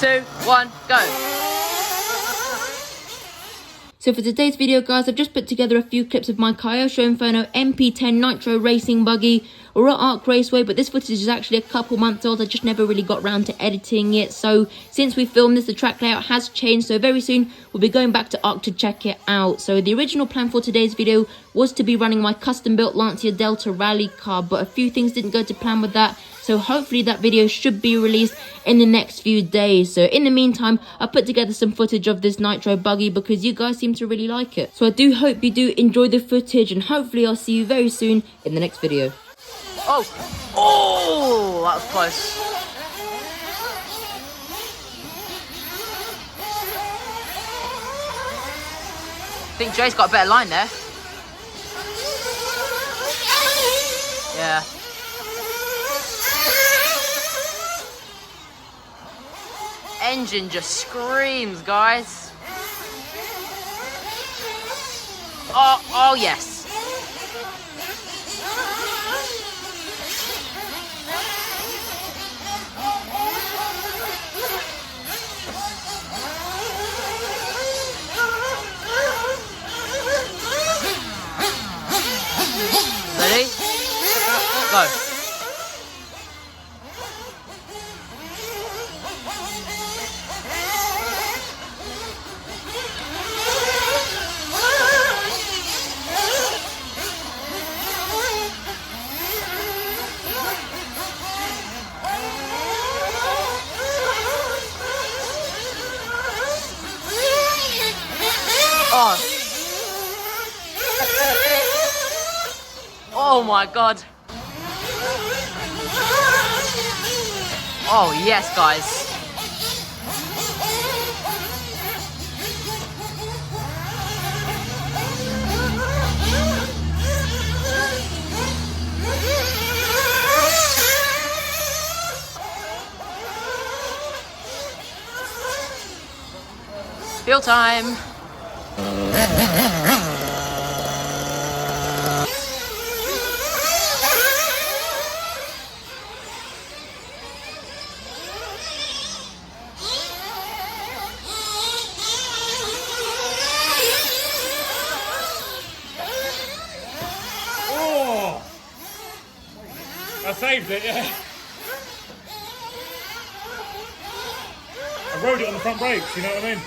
2, 1, go. So for today's video, guys, I've just put together a few clips of my Kyosho Inferno MP10 Nitro Racing Buggy or at Arc Raceway, but this footage is actually a couple months old. I just never really got around to editing it. So since we filmed this, the track layout has changed. So very soon we'll be going back to Arc to check it out. So the original plan for today's video was to be running my custom built Lancia Delta rally car, but a few things didn't go to plan with that. So hopefully that video should be released in the next few days. So in the meantime, I put together some footage of this Nitro buggy because you guys seem to really like it. So I do hope you do enjoy the footage, and hopefully I'll see you very soon in the next video. Oh, that was close. I think Jay's got a better line there. Yeah. Engine just screams, guys. Oh yes. Ready? Go. Oh my god. Oh yes, guys. Field time. I saved it, yeah. I rode it on the front brakes, you know what I mean?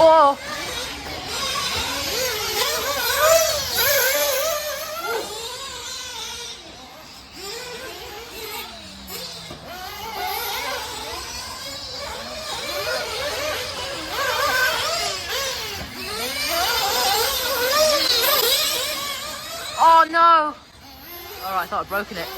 Oh! Oh no! Alright, I thought I'd broken it.